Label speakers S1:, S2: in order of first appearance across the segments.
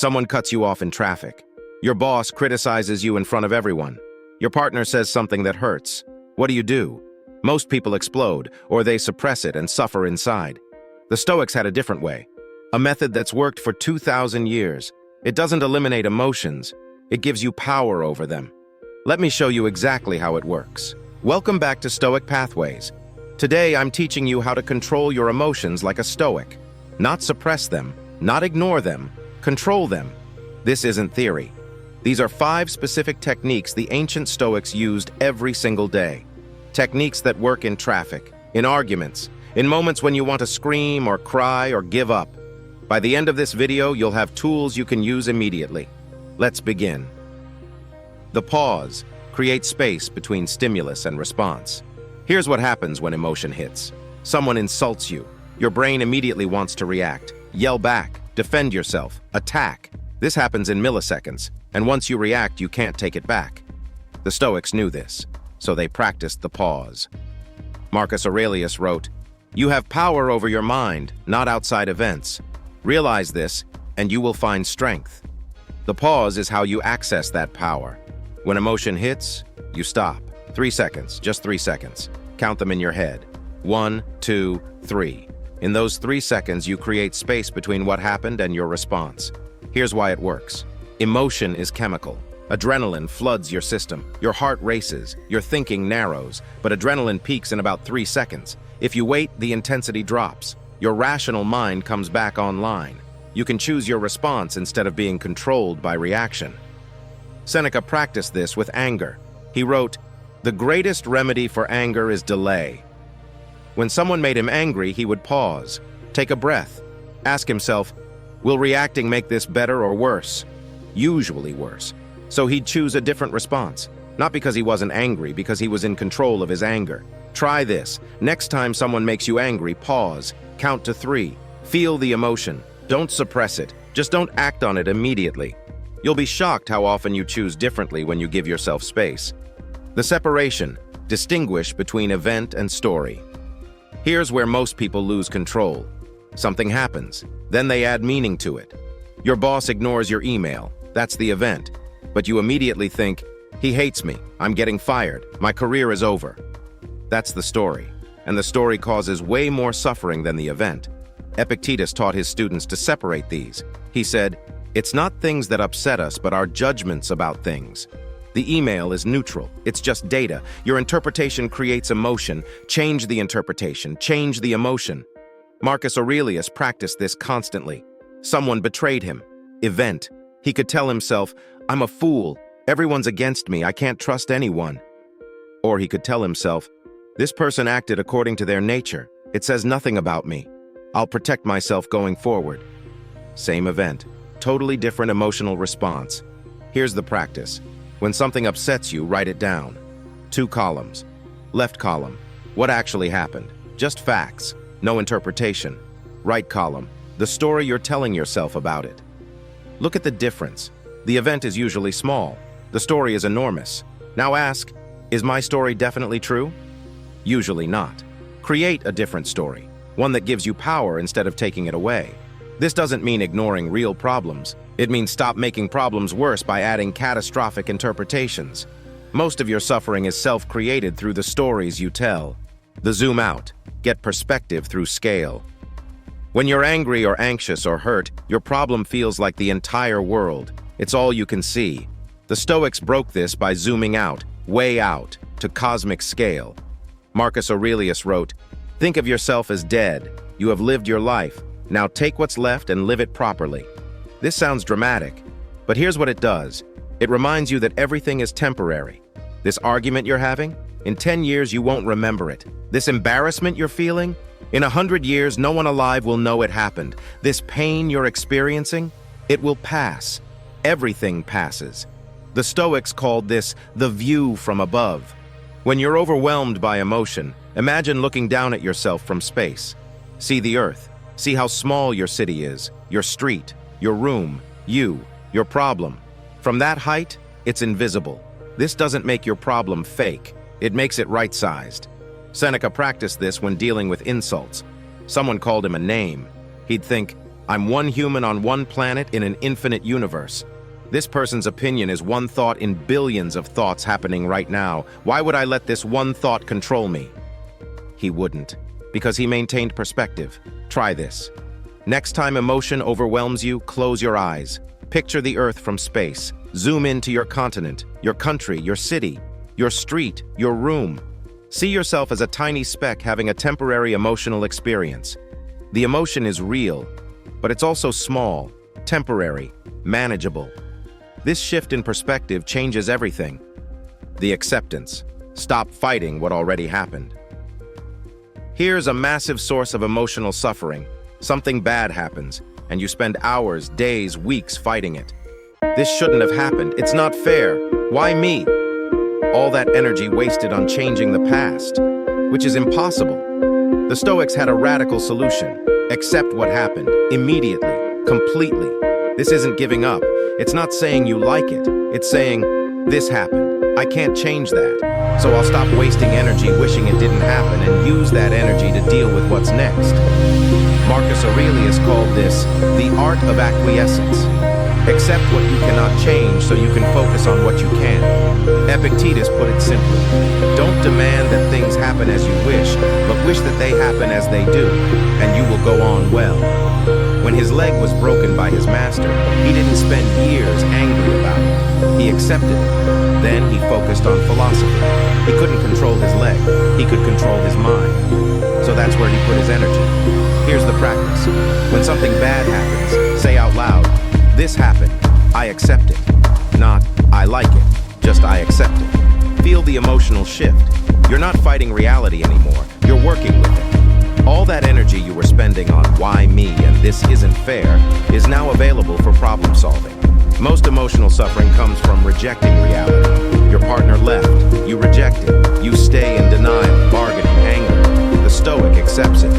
S1: Someone cuts you off in traffic. Your boss criticizes you in front of everyone. Your partner says something that hurts. What do? Most people explode, or they suppress it and suffer inside. The Stoics had a different way, a method that's worked for 2,000 years. It doesn't eliminate emotions, it gives you power over them. Let me show you exactly how it works. Welcome back to Stoic Pathways. Today I'm teaching you how to control your emotions like a Stoic. Not suppress them, not ignore them, control them. This isn't theory. These are 5 specific techniques the ancient Stoics used every single day. Techniques that work in traffic, in arguments, in moments when you want to scream or cry or give up. By the end of this video, you'll have tools you can use immediately. Let's begin. The pause. Create space between stimulus and response. Here's what happens when emotion hits. Someone insults you. Your brain immediately wants to react. Yell back, defend yourself, attack. This happens in milliseconds, and once you react, you can't take it back. The Stoics knew this, so they practiced the pause. Marcus Aurelius wrote, "You have power over your mind, not outside events. Realize this, and you will find strength." The pause is how you access that power. When emotion hits, you stop. 3 seconds, just 3 seconds. Count them in your head. 1, 2, 3. In those 3 seconds, you create space between what happened and your response. Here's why it works. Emotion is chemical. Adrenaline floods your system. Your heart races. Your thinking narrows. But adrenaline peaks in about 3 seconds. If you wait, the intensity drops. Your rational mind comes back online. You can choose your response instead of being controlled by reaction. Seneca practiced this with anger. He wrote, "The greatest remedy for anger is delay." When someone made him angry, he would pause, take a breath, ask himself, will reacting make this better or worse? Usually worse. So he'd choose a different response, not because he wasn't angry, because he was in control of his anger. Try this. Next time someone makes you angry, pause, count to 3. Feel the emotion. Don't suppress it. Just don't act on it immediately. You'll be shocked how often you choose differently when you give yourself space. The separation. Distinguish between event and story. Here's where most people lose control. Something happens. Then they add meaning to it. Your boss ignores your email. That's the event. But you immediately think, he hates me, I'm getting fired, my career is over. That's the story. And the story causes way more suffering than the event. Epictetus taught his students to separate these. He said, "It's not things that upset us, but our judgments about things." The email is neutral. It's just data. Your interpretation creates emotion. Change the interpretation. Change the emotion. Marcus Aurelius practiced this constantly. Someone betrayed him. Event. He could tell himself, "I'm a fool. Everyone's against me. I can't trust anyone." Or he could tell himself, "This person acted according to their nature. It says nothing about me. I'll protect myself going forward." Same event. Totally different emotional response. Here's the practice. When something upsets you, write it down. 2 columns. Left column. What actually happened? Just facts. No interpretation. Right column. The story you're telling yourself about it. Look at the difference. The event is usually small. The story is enormous. Now ask, is my story definitely true? Usually not. Create a different story. One that gives you power instead of taking it away. This doesn't mean ignoring real problems. It means stop making problems worse by adding catastrophic interpretations. Most of your suffering is self-created through the stories you tell. The zoom out. Get perspective through scale. When you're angry or anxious or hurt, your problem feels like the entire world. It's all you can see. The Stoics broke this by zooming out, way out, to cosmic scale. Marcus Aurelius wrote, "Think of yourself as dead. You have lived your life. Now take what's left and live it properly." This sounds dramatic, but here's what it does. It reminds you that everything is temporary. This argument you're having, in 10 years you won't remember it. This embarrassment you're feeling, in 100 years no one alive will know it happened. This pain you're experiencing, it will pass. Everything passes. The Stoics called this the view from above. When you're overwhelmed by emotion, imagine looking down at yourself from space. See the earth. See how small your city is, your street, your room, you, your problem. From that height, it's invisible. This doesn't make your problem fake. It makes it right-sized. Seneca practiced this when dealing with insults. Someone called him a name. He'd think, I'm one human on one planet in an infinite universe. This person's opinion is one thought in billions of thoughts happening right now. Why would I let this one thought control me? He wouldn't, because he maintained perspective. Try this. Next time emotion overwhelms you, close your eyes. Picture the Earth from space. Zoom into your continent, your country, your city, your street, your room. See yourself as a tiny speck having a temporary emotional experience. The emotion is real, but it's also small, temporary, manageable. This shift in perspective changes everything. The acceptance. Stop fighting what already happened. Here's a massive source of emotional suffering. Something bad happens, and you spend hours, days, weeks fighting it. This shouldn't have happened. It's not fair. Why me? All that energy wasted on changing the past, which is impossible. The Stoics had a radical solution. Accept what happened, immediately, completely. This isn't giving up. It's not saying you like it. It's saying, this happened. I can't change that. So I'll stop wasting energy wishing it didn't happen and use that energy to deal with what's next. Marcus Aurelius called this the art of acquiescence. Accept what you cannot change so you can focus on what you can. Epictetus put it simply. Don't demand that things happen as you wish, but wish that they happen as they do, and you will go on well. When his leg was broken by his master, he didn't spend years angry about it. He accepted it. Then he focused on philosophy. He couldn't control his leg. He could control his mind. So that's where he put his energy. Here's the practice. When something bad happens, say out loud, this happened. I accept it. Not, I like it. Just, I accept it. Feel the emotional shift. You're not fighting reality anymore. You're working with it. All that energy you were spending on why me and this isn't fair is now available for problem solving. Most emotional suffering comes from rejecting reality. Your partner left. You reject it. You stay in denial, bargaining, anger. The Stoic accepts it.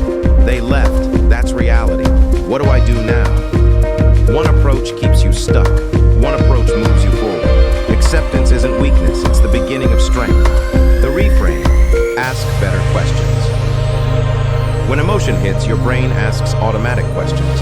S1: They left. That's reality. What do I do now? One approach keeps you stuck. One approach moves you forward. Acceptance isn't weakness, it's the beginning of strength. The reframe. Ask better questions. When emotion hits, your brain asks automatic questions.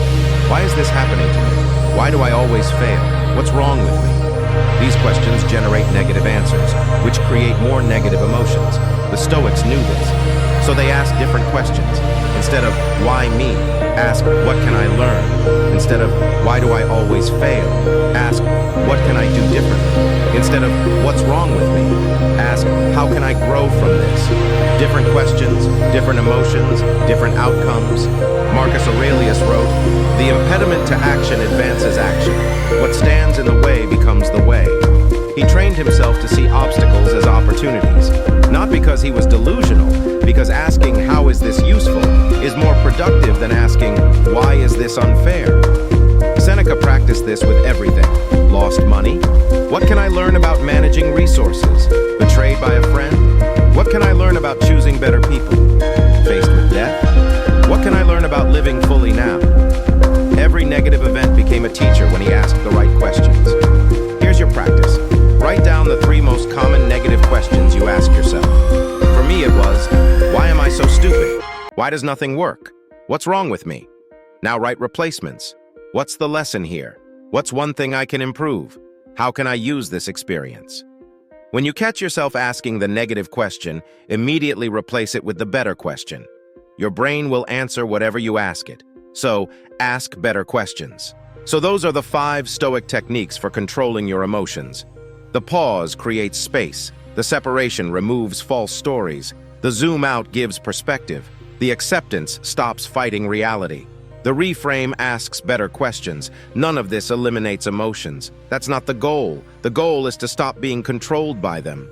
S1: Why is this happening to me? Why do I always fail? What's wrong with me? These questions generate negative answers, which create more negative emotions. The Stoics knew this, so they asked different questions. Instead of, why me? Ask, what can I learn? Instead of, why do I always fail? Ask, what can I do differently? Instead of, what's wrong with me? Ask, how can I grow from this? Different questions, different emotions, different outcomes. Marcus Aurelius wrote, the impediment to action advances action. What stands in the way becomes the way. He trained himself to see obstacles as opportunities, not because he was delusional, because asking, how is this useful, is more productive than asking, why is this unfair? Seneca practiced this with everything. Lost money? What can I learn about managing resources? Betrayed by a friend? What can I learn about choosing better people? Faced with death? What can I learn about living fully now? Every negative event became a teacher when he asked the right questions. Here's your practice. Write down the 3 most common negative questions you ask yourself. For me it was, why am I so stupid? Why does nothing work? What's wrong with me? Now write replacements. What's the lesson here? What's one thing I can improve? How can I use this experience? When you catch yourself asking the negative question, immediately replace it with the better question. Your brain will answer whatever you ask it. So, ask better questions. So those are the 5 Stoic techniques for controlling your emotions. The pause creates space. The separation removes false stories. The zoom out gives perspective. The acceptance stops fighting reality. The reframe asks better questions. None of this eliminates emotions. That's not the goal. The goal is to stop being controlled by them.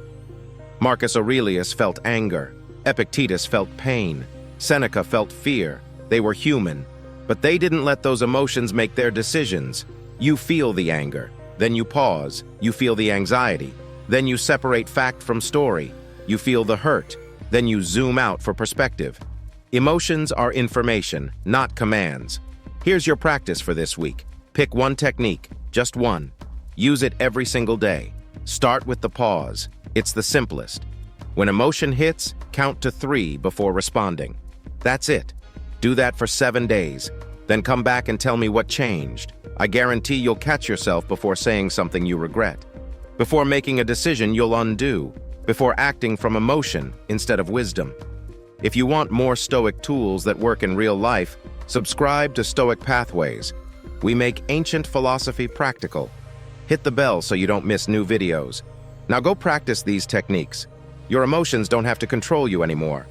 S1: Marcus Aurelius felt anger. Epictetus felt pain. Seneca felt fear. They were human. But they didn't let those emotions make their decisions. You feel the anger. Then you pause. You feel the anxiety. Then you separate fact from story. You feel the hurt. Then you zoom out for perspective. Emotions are information, not commands. Here's your practice for this week. Pick one technique, just one. Use it every single day. Start with the pause. It's the simplest. When emotion hits, count to 3 before responding. That's it. Do that for 7 days. Then come back and tell me what changed. I guarantee you'll catch yourself before saying something you regret. Before making a decision you'll undo. Before acting from emotion instead of wisdom. If you want more Stoic tools that work in real life, subscribe to Stoic Pathways. We make ancient philosophy practical. Hit the bell so you don't miss new videos. Now go practice these techniques. Your emotions don't have to control you anymore.